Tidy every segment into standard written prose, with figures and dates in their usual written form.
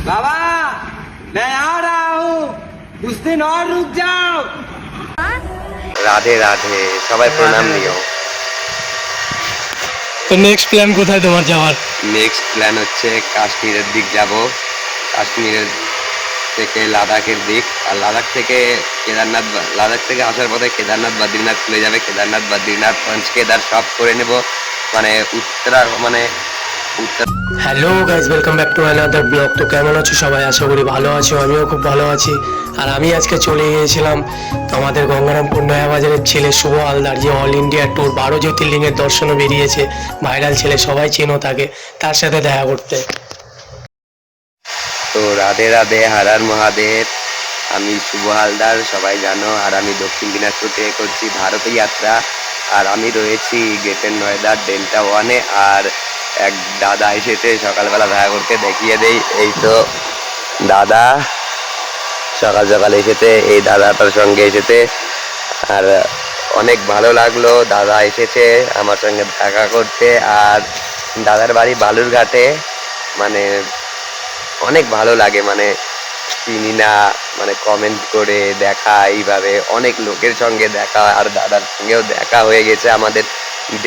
बाबा मैं आ रहा हूँ कुछ दिन और रुक जाओ। রাধে রাধে, সবাই প্রণাম নিও। তো নেক্সট প্ল্যান কোথায় তোমার যাওয়ার? নেক্সট প্ল্যান হচ্ছে কাশ্মীরের দিক যাব, কাশ্মীরের থেকে লাদাখের দিক, আর লাদাখ থেকে কেদারনাথ। লাদাখ থেকে আসার পথে কেদারনাথ বদ্রীনাথ খুলে যাবে, কেদারনাথ বদ্রীনাথ পঞ্চকেদার সব করে নেব, মানে উত্তর। Hello guys, welcome back to another blog. তো কেমন আছো সবাই? আশা করি ভালো আছো, আমিও খুব ভালো আছি। আর আমি আজকে চলে গিয়েছিলাম আমাদের গঙ্গারামপুর নয়াবাজারের ছেলে শুভ হালদার, যে অল ইন্ডিয়া ট্যুর 12 জ্যোতির্লিঙ্গের দর্শনে বেরিয়েছে, ভাইরাল ছেলে, সবাই চেনো তাকে, তার সাথে দেখা করতে। তো রাধে রাধে, হর হর মহাদেব। আমি শুভ হালদার, সবাই জানো। আর আমি দক্ষিণ দিনাজপুর থেকে করছি ভারত যাত্রা। আর আমি রয়েছি গেটের নয়দার ডেল্টা 1-এ। আর এক দাদা এসেছে সকালবেলা দেখা করতে, দেখিয়ে দেই। এই তো দাদা সকাল সকাল এসেছে, এই দাদাটার সঙ্গে এসেছে। আর অনেক ভালো লাগলো, দাদা এসেছে আমার সঙ্গে দেখা করতে। আর দাদার বাড়ি বালুরঘাটে, মানে অনেক ভালো লাগে, মানে চিনি না, মানে কমেন্ট করে দেখা, এইভাবে অনেক লোকের সঙ্গে দেখা। আর দাদার সঙ্গেও দেখা হয়ে গেছে, আমাদের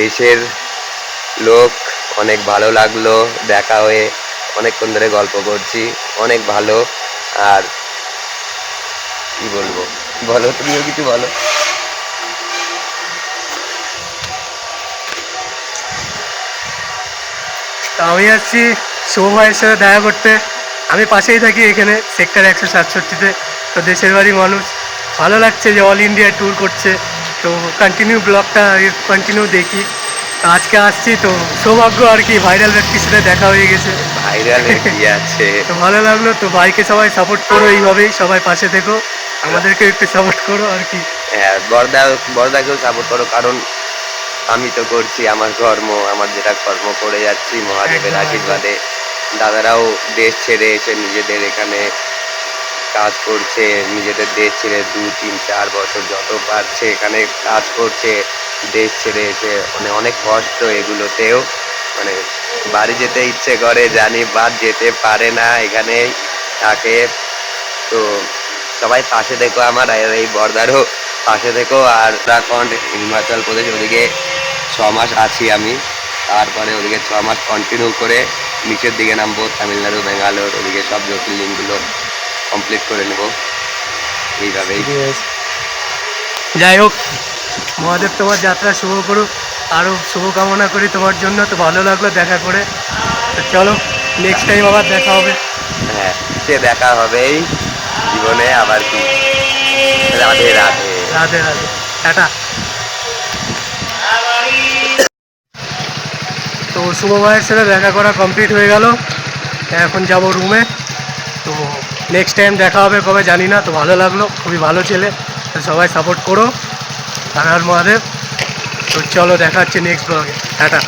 দেশের লোক। অনেক ভালো লাগলো দেখা হয়ে, অনেকক্ষণ ধরে গল্প করছি, অনেক ভালো। আর কি বলবো, বলো, তুমিও কিছু বলো। তো আমি আসছি শুভ ভাইয়ের সাথে দেখা করতে। আমি পাশেই থাকি এখানে সেক্টর 167-তে। তো দেশের বাড়ি মানুষ, ভালো লাগছে যে অল ইন্ডিয়া ট্যুর করছে। তো কন্টিনিউ ব্লগটা কন্টিনিউ দেখি। তো আজকে আসছি, তো সৌভাগ্য আর কি, ভাইরাল ব্যক্তির সাথে দেখা হয়ে গেছে। ভাইরালে কি আছে, তো ভালো লাগলো। তো ভাইকে সবাই সাপোর্ট করো, এইভাবেই সবাই পাশে থেকো, আমাদেরকে একটু সাপোর্ট করো আর কি। হ্যাঁ, বড়দাকেও সাপোর্ট করো, কারণ আমি তো করছি আমার কর্ম, আমার যেটা কর্ম করে যাচ্ছি মহাদেবের একদম, আশীর্বাদে। দাদারাও দেশ ছেড়ে এসে নিজেদের এখানে কাজ করছে, নিজেদের দেশ ছেড়ে 2, 3, 4 বছর যত পারছে এখানে কাজ করছে। দেশ ছেড়ে এসে মানে অনেক কষ্ট এগুলোতেও, মানে বাড়ি যেতে ইচ্ছে করে জানি, বাদ যেতে পারে না, এখানেই থাকে। তো সবাই পাশে দেখো আমার, আর এই বর্দারও পাশে দেখো। আর উত্তরাখণ্ড, হিমাচল প্রদেশ, ওদিকে 6 মাস আছি আমি। তারপরে ওদিকে 6 মাস কন্টিনিউ করে নিচের দিকে নামবো, তামিলনাড়ু, ব্যাঙ্গালোর, ওদিকে সব জ্যোতির্লিঙ্গগুলো কমপ্লিট করে নেব এইভাবেই। যাই হোক, মহাদেব তোমার যাত্রা শুভ করুক, আরও শুভকামনা করি তোমার জন্য। তো ভালো লাগলো দেখা করে। তো চলো, নেক্সট টাইম আবার দেখা হবে। হ্যাঁ, সে দেখা হবেই জীবনে, আবার কি। রাধে রাধে। রাধে রাধে, টাটা। তো শুভ ভাইয়ের সাথে দেখা করা কমপ্লিট হয়ে গেল, এখন যাব রুমে। তো নেক্সট টাইম দেখা হবে কবে জানি না। তো ভালো লাগলো, খুবই ভালো ছেলে। তো সবাই সাপোর্ট করো, হর হর মহাদেব। তো চলো, দেখা হচ্ছে নেক্সট ব্লগে, টাটা।